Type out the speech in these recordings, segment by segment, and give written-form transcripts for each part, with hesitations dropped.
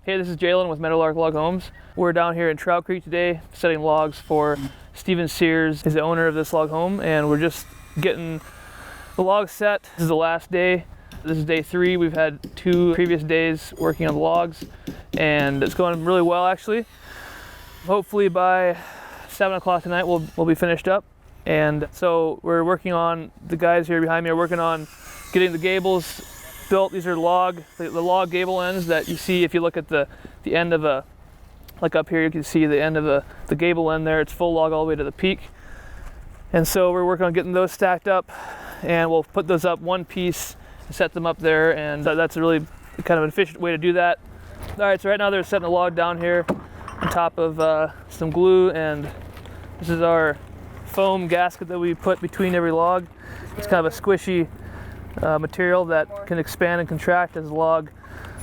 Hey, this is Jalen with Meadows Log Homes. We're down here in Trout Creek today setting logs for Steven Sears, is the owner of this log home, and we're just getting the logs set. This is the last day. This is day 3. We've had 2 previous days working on the logs, and it's going really well actually. Hopefully by 7 o'clock tonight we'll be finished up. And so we're working on, the guys here behind me are working on getting the gables built. These are the log gable ends that you see if you look at the end of a, like up here you can see the end of the gable end there. It's full log all the way to the peak. And so we're working on getting those stacked up, and we'll put those up one piece and set them up there, and that's a really kind of an efficient way to do that. All right, so right now they're setting a log down here on top of some glue, and this is our foam gasket that we put between every log. It's kind of a squishy material that can expand and contract as the log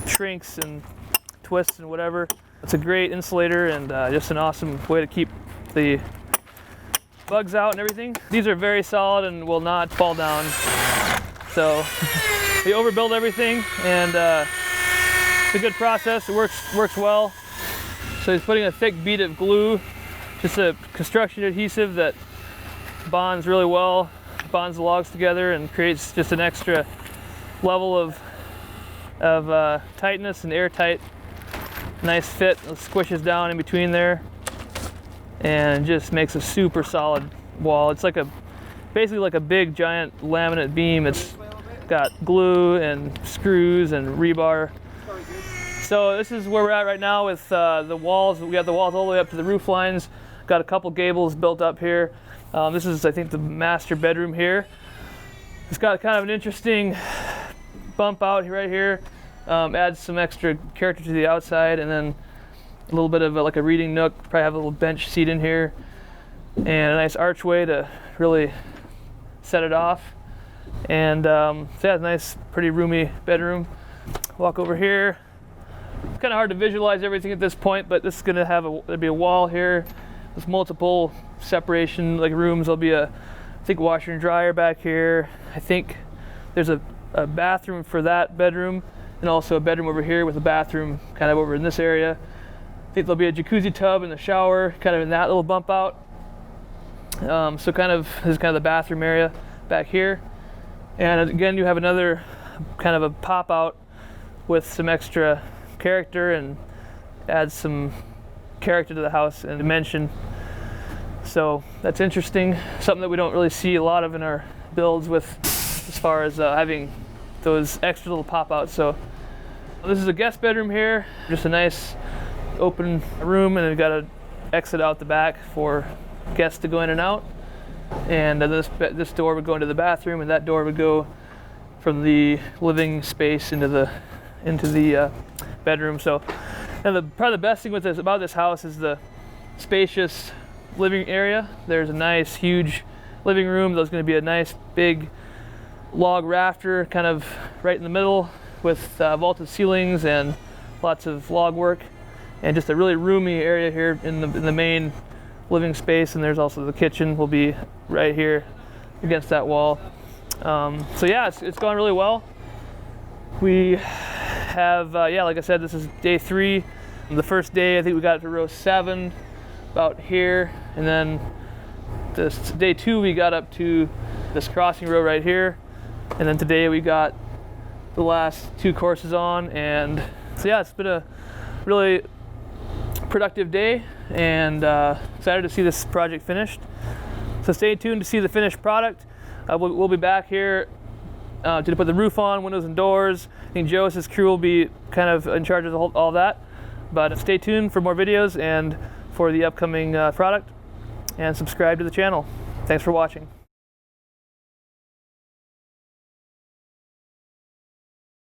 shrinks and twists and whatever. It's a great insulator and just an awesome way to keep the bugs out and everything. These are very solid and will not fall down. So we overbuild everything, and it's a good process. It works well. So he's putting a thick bead of glue, just a construction adhesive that bonds really well, bonds the logs together and creates just an extra level of tightness and airtight. Nice fit. It squishes down in between there and just makes a super solid wall. It's like basically like a big giant laminate beam. It's got glue and screws and rebar. So this is where we're at right now with the walls. We got the walls all the way up to the roof lines. Got a couple gables built up here. This is, I think, the master bedroom here. It's got kind of an interesting bump out right here. Adds some extra character to the outside, and then a little bit of like a reading nook. Probably have a little bench seat in here, and a nice archway to really set it off. And so yeah, it's a nice, pretty roomy bedroom. Walk over here. It's kind of hard to visualize everything at this point, but this is going to have there'll be a wall here. There's multiple separation like rooms. There'll be I think washer and dryer back here. I think there's a bathroom for that bedroom, and also a bedroom over here with a bathroom kind of over in this area. I think there'll be a jacuzzi tub and a shower kind of in that little bump out. So this is kind of the bathroom area back here. And again, you have another kind of a pop out with some extra character and adds some character to the house and dimension. So that's interesting, something that we don't really see a lot of in our builds with as far as having those extra little pop outs. So this is a guest bedroom here, just a nice open room, and we've got an exit out the back for guests to go in and out. And this door would go into the bathroom, and that door would go from the living space into the bedroom. So, and probably the best thing about this house is the spacious living area. There's a nice, huge living room. There's going to be a nice, big log rafter kind of right in the middle with vaulted ceilings and lots of log work, and just a really roomy area here in the main living space. And there's also the kitchen will be right here against that wall. So yeah, it's going really well. We have, like I said, this is day 3. The first day, I think we got it to row 7, about here, and then this day 2 we got up to this crossing row right here, and then today we got the last 2 courses on. And so yeah, it's been a really productive day, and excited to see this project finished. So stay tuned to see the finished product. We'll be back here to put the roof on, windows and doors. I think Joe's crew will be kind of in charge of all that. But stay tuned for more videos and for the upcoming product, and subscribe to the channel. Thanks for watching.